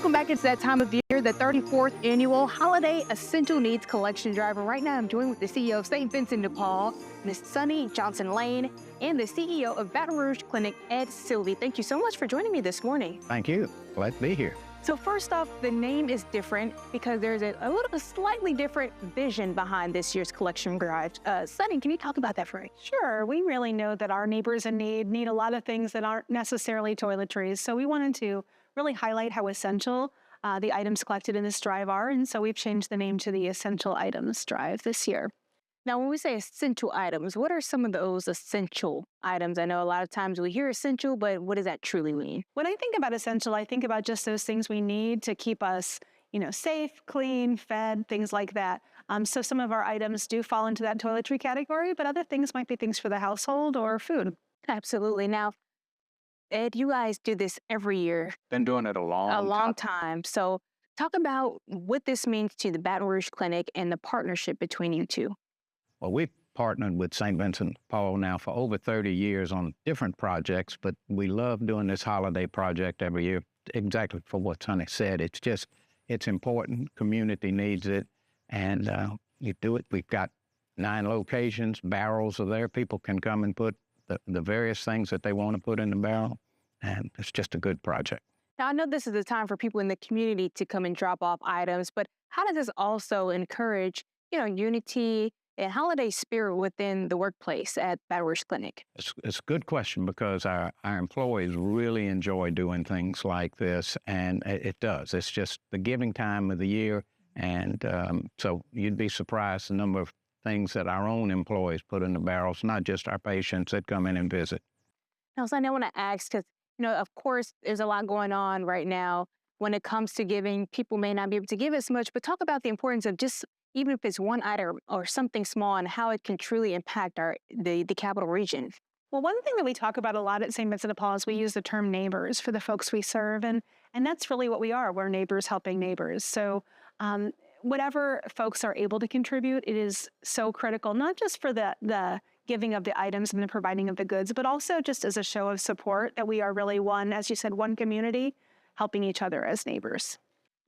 Welcome back. It's that time of year, the 34th annual Holiday Essential Needs Collection Drive. And right now I'm joined with the CEO of St. Vincent de Paul, Ms. Sunny Johnson-Lane, and the CEO of Baton Rouge Clinic, Ed Sylvie. Thank you so much for joining me this morning. Thank you. Glad to be here. So first off, the name is different because there's a slightly different vision behind this year's collection drive. Sunny, can you talk about that for me? Sure. We really know that our neighbors in need a lot of things that aren't necessarily toiletries. So we wanted to really highlight how essential the items collected in this drive are. And so we've changed the name to the Essential Items Drive this year. Now, when we say essential items, what are some of those essential items? I know a lot of times we hear essential, but what does that truly mean? When I think about essential, I think about just those things we need to keep us, safe, clean, fed, things like that. So some of our items do fall into that toiletry category, but other things might be things for the household or food. Absolutely. Now, Ed, you guys do this every year. Been doing it a long time. So talk about what this means to the Baton Rouge Clinic and the partnership between you two. Well, we've partnered with St. Vincent de Paul now for over 30 years on different projects, but we love doing this holiday project every year, exactly for what Sonny said. It's important, community needs it, and you do it. We've got 9 locations, barrels are there. People can come and put the various things that they want to put in the barrel, and it's just a good project. Now, I know this is the time for people in the community to come and drop off items, but how does this also encourage, unity and holiday spirit within the workplace at Baton Rouge Clinic? It's a good question because our employees really enjoy doing things like this, and it does. It's just the giving time of the year, and so you'd be surprised the number of things that our own employees put in the barrels, not just our patients that come in and visit. Now, Sonny, I want to ask, because, of course, there's a lot going on right now when it comes to giving. People may not be able to give as much, but talk about the importance of just, even if it's one item or something small, and how it can truly impact the capital region. Well, one thing that we talk about a lot at St. Vincent de Paul is we use the term neighbors for the folks we serve, and that's really what we are. We're neighbors helping neighbors. So whatever folks are able to contribute, it is so critical, not just for the giving of the items and the providing of the goods, but also just as a show of support that we are really one, as you said, one community, helping each other as neighbors.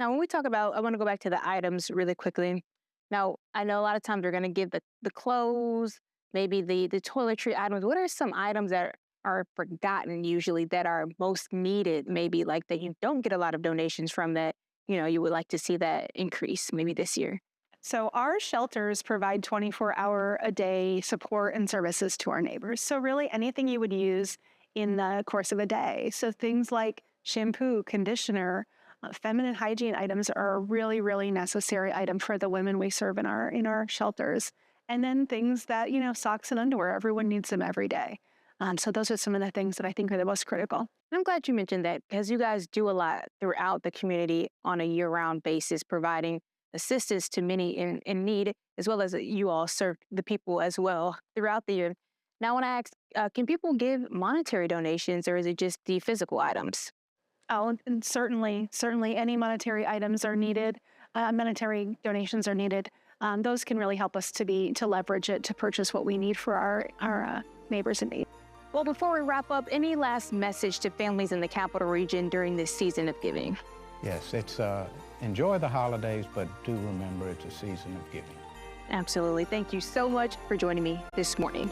Now, when we talk about, I want to go back to the items really quickly. Now, I know a lot of times they're going to give the clothes, maybe the toiletry items. What are some items that are forgotten usually that are most needed, maybe like that you don't get a lot of donations from that, you would like to see that increase maybe this year? So our shelters provide 24-hour-a-day support and services to our neighbors. So really anything you would use in the course of a day. So things like shampoo, conditioner, feminine hygiene items are a really, really necessary item for the women we serve in our shelters. And then things that, socks and underwear, everyone needs them every day. So those are some of the things that I think are the most critical. I'm glad you mentioned that because you guys do a lot throughout the community on a year-round basis, providing assistance to many in need, as well as you all serve the people as well throughout the year. Now, I want to ask, can people give monetary donations, or is it just the physical items? Oh, and certainly any monetary items are needed. Monetary donations are needed. Those can really help us to leverage it to purchase what we need for our neighbors in need. Well, before we wrap up, any last message to families in the capital region during this season of giving? Yes, it's enjoy the holidays, but do remember it's a season of giving. Absolutely. Thank you so much for joining me this morning.